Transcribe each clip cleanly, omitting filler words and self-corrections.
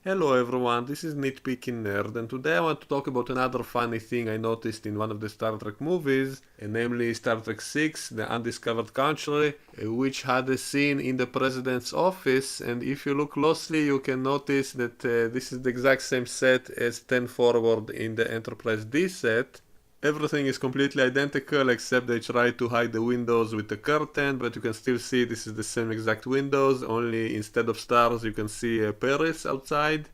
Hello everyone, this is Nitpicking Nerd, and today I want to talk about another funny thing I noticed in one of the Star Trek movies, namely Star Trek 6, The Undiscovered Country, which had a scene in the president's office, and if you look closely you can notice that this is the exact same set as 10 Forward in the Enterprise D set. Everything is completely identical except they try to hide the windows with the curtain, but you can still see this is the same exact windows, only instead of stars you can see Paris outside.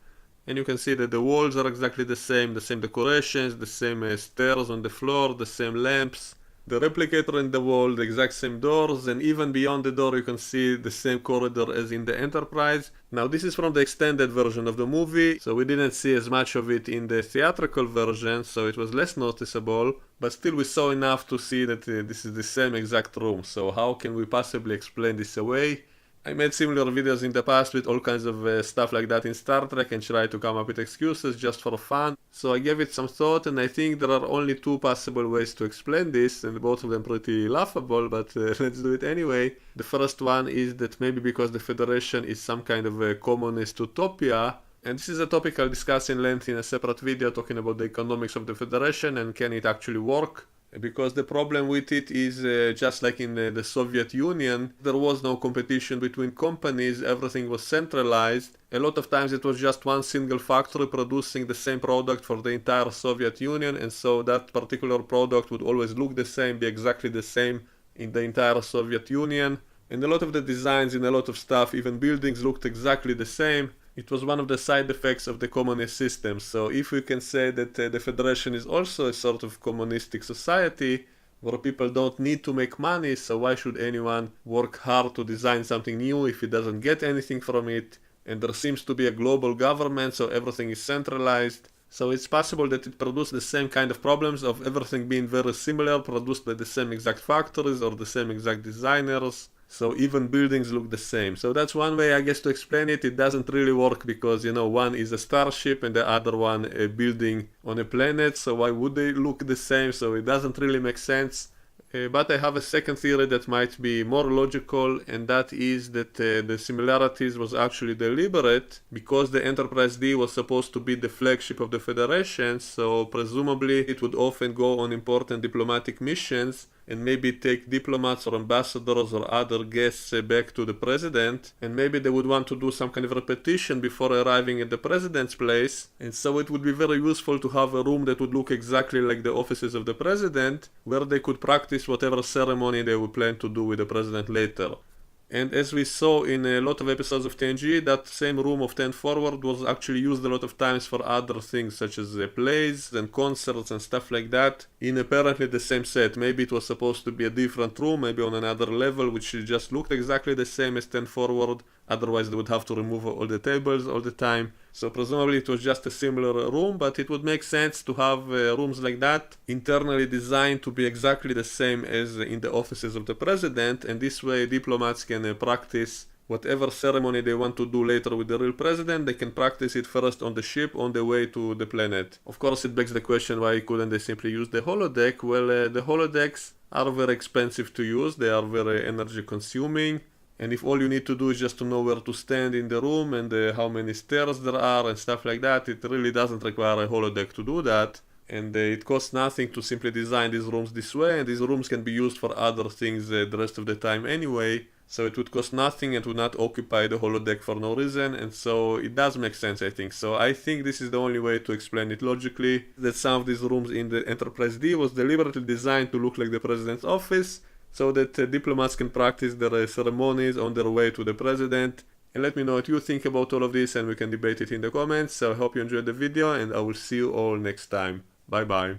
And you can see that the walls are exactly the same decorations, the same stairs on the floor, the same lamps, the replicator in the wall, the exact same doors, and even beyond the door you can see the same corridor as in the Enterprise. Now this is from the extended version of the movie, so we didn't see as much of it in the theatrical version, so it was less noticeable, but still we saw enough to see that this is the same exact room, so how can we possibly explain this away? I made similar videos in the past with all kinds of stuff like that in Star Trek and tried to come up with excuses just for fun. So I gave it some thought and I think there are only two possible ways to explain this, and both of them pretty laughable, but let's do it anyway. The first one is that maybe because the Federation is some kind of a communist utopia, and this is a topic I'll discuss in length in a separate video talking about the economics of the Federation and can it actually work. Because the problem with it is just like in the Soviet Union, there was no competition between companies, everything was centralized. A lot of times it was just one single factory producing the same product for the entire Soviet Union, and so that particular product would always look the same, be exactly the same in the entire Soviet Union. And a lot of the designs in a lot of stuff, even buildings, looked exactly the same. It was one of the side effects of the communist system. So if we can say that the Federation is also a sort of communistic society where people don't need to make money, so why should anyone work hard to design something new if he doesn't get anything from it? And there seems to be a global government, so everything is centralized. So it's possible that it produced the same kind of problems of everything being very similar, produced by the same exact factories or the same exact designers. So even buildings look the same. So that's one way I guess to explain it. It doesn't really work because, you know, one is a starship and the other one a building on a planet. So why would they look the same? So it doesn't really make sense. But I have a second theory that might be more logical, and that is that the similarities was actually deliberate because the Enterprise D was supposed to be the flagship of the Federation, so presumably it would often go on important diplomatic missions and maybe take diplomats or ambassadors or other guests back to the president, and maybe they would want to do some kind of repetition before arriving at the president's place, and so it would be very useful to have a room that would look exactly like the offices of the president, where they could practice whatever ceremony they would plan to do with the president later. And as we saw in a lot of episodes of TNG, that same room of 10 Forward was actually used a lot of times for other things such as plays and concerts and stuff like that in apparently the same set. Maybe it was supposed to be a different room, maybe on another level, which just looked exactly the same as 10 Forward. Otherwise they would have to remove all the tables all the time. So presumably it was just a similar room, but it would make sense to have rooms like that internally designed to be exactly the same as in the offices of the president, and this way diplomats can practice whatever ceremony they want to do later with the real president. They can practice it first on the ship on the way to the planet. Of course it begs the question, why couldn't they simply use the holodeck? Well, the holodecks are very expensive to use, they are very energy consuming. And if all you need to do is just to know where to stand in the room and how many stairs there are and stuff like that, it really doesn't require a holodeck to do that. And it costs nothing to simply design these rooms this way, and these rooms can be used for other things the rest of the time anyway. So it would cost nothing and would not occupy the holodeck for no reason, and so it does make sense, I think. So I think this is the only way to explain it logically, that some of these rooms in the Enterprise D was deliberately designed to look like the president's office, so that diplomats can practice their ceremonies on their way to the president. And let me know what you think about all of this and we can debate it in the comments. So I hope you enjoyed the video and I will see you all next time. Bye bye.